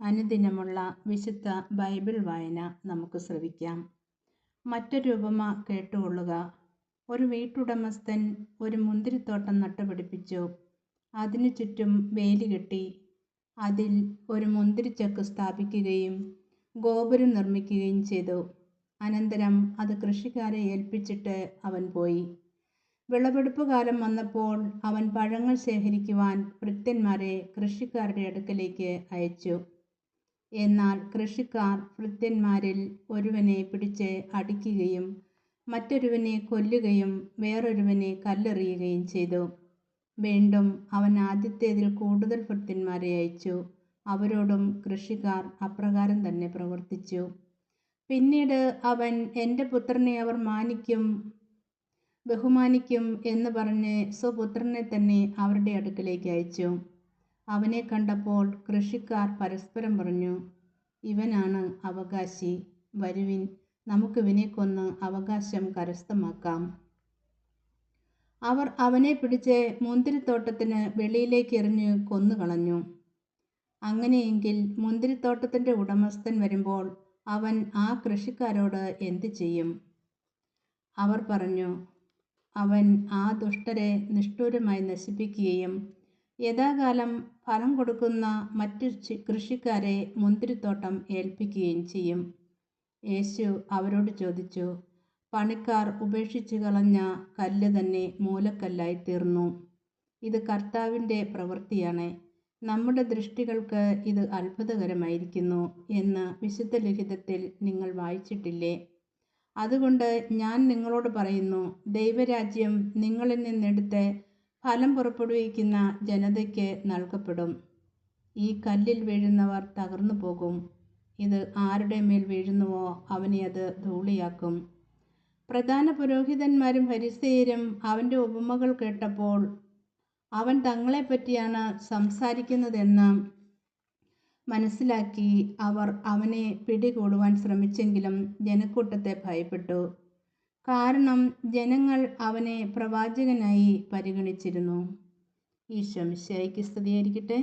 അനുദിനമുള്ള വിശുദ്ധ ബൈബിൾ വായന നമുക്ക് ശ്രവിക്കാം. മറ്റൊരു ഉപമ കേട്ടുകൊള്ളുക. ഒരു വീട്ടുടമസ്ഥൻ ഒരു മുന്തിരിത്തോട്ടം നട്ടുപിടിപ്പിച്ചു. അതിനു ചുറ്റും വേലി കെട്ടി അതിൽ ഒരു മുന്തിരിച്ചക്ക് സ്ഥാപിക്കുകയും ഗോപുരം നിർമ്മിക്കുകയും ചെയ്തു. അനന്തരം അത് കൃഷിക്കാരെ ഏൽപ്പിച്ചിട്ട് അവൻ പോയി. വിളവെടുപ്പ് കാലം വന്നപ്പോൾ അവൻ പഴങ്ങൾ ശേഖരിക്കുവാൻ ഭൃത്യന്മാരെ കൃഷിക്കാരുടെ അടുക്കലേക്ക് അയച്ചു. എന്നാൽ കൃഷിക്കാർ ഭൃത്യന്മാരിൽ ഒരുവനെ പിടിച്ച് അടിക്കുകയും മറ്റൊരുവനെ കൊല്ലുകയും വേറൊരുവനെ കല്ലെറിയുകയും ചെയ്തു. വീണ്ടും അവൻ ആദ്യത്തേതിൽ കൂടുതൽ ഭൃത്യന്മാരെ അയച്ചു. അവരോടും കൃഷിക്കാർ അപ്രകാരം തന്നെ പ്രവർത്തിച്ചു. പിന്നീട് അവൻ, എൻ്റെ പുത്രനെ അവർ ബഹുമാനിക്കും എന്ന് പറഞ്ഞ് സ്വപുത്രനെ തന്നെ അവരുടെ അടുക്കലേക്ക് അയച്ചു. അവനെ കണ്ടപ്പോൾ കൃഷിക്കാർ പരസ്പരം പറഞ്ഞു, ഇവനാണ് അവകാശി. വരുവിൻ, നമുക്കിവനെ കൊന്ന് അവകാശം കരസ്ഥമാക്കാം. അവർ അവനെ പിടിച്ച് മുന്തിരിത്തോട്ടത്തിന് വെളിയിലേക്ക് എറിഞ്ഞ് കൊന്നുകളഞ്ഞു. അങ്ങനെയെങ്കിൽ മുന്തിരിത്തോട്ടത്തിൻ്റെ ഉടമസ്ഥൻ വരുമ്പോൾ അവൻ ആ കൃഷിക്കാരോട് എന്തു ചെയ്യും? അവർ പറഞ്ഞു, അവൻ ആ ദുഷ്ടരെ നിഷ്ഠൂരമായി നശിപ്പിക്കുകയും യഥാകാലം ഫലം കൊടുക്കുന്ന മറ്റു കൃഷിക്കാരെ മുന്തിരിത്തോട്ടം ഏൽപ്പിക്കുകയും ചെയ്യും. യേശു അവരോട് ചോദിച്ചു, പണിക്കാർ ഉപേക്ഷിച്ചു കളഞ്ഞ കല്ല് തന്നെ മൂലക്കല്ലായി തീർന്നു. ഇത് കർത്താവിൻ്റെ പ്രവൃത്തിയാണ്. നമ്മുടെ ദൃഷ്ടികൾക്ക് ഇത് അത്ഭുതകരമായിരിക്കുന്നു എന്ന് വിശുദ്ധ ലിഖിതത്തിൽ നിങ്ങൾ വായിച്ചിട്ടില്ലേ? അതുകൊണ്ട് ഞാൻ നിങ്ങളോട് പറയുന്നു, ദൈവരാജ്യം നിങ്ങളിൽ നിന്നെടുത്ത് ഫലം പുറപ്പെടുവിക്കുന്ന ജനതയ്ക്ക് നൽകപ്പെടും. ഈ കല്ലിൽ വീഴുന്നവർ തകർന്നു പോകും. ഇത് ആരുടെ മേൽ വീഴുന്നുവോ അവനെ അത് ധൂളിയാക്കും. പ്രധാന പുരോഹിതന്മാരും ഫരിസേയരും അവൻ്റെ ഉപമകൾ കേട്ടപ്പോൾ അവൻ തങ്ങളെപ്പറ്റിയാണ് സംസാരിക്കുന്നതെന്ന് മനസ്സിലാക്കി അവർ അവനെ പിടികൂടുവാൻ ശ്രമിച്ചെങ്കിലും ജനക്കൂട്ടത്തെ ഭയപ്പെട്ടു. കാരണം ജനങ്ങൾ അവനെ പ്രവാചകനായി പരിഗണിച്ചിരുന്നു. ഈശോ മിശിഹായ്ക്ക് സ്തുതിയായിരിക്കട്ടെ.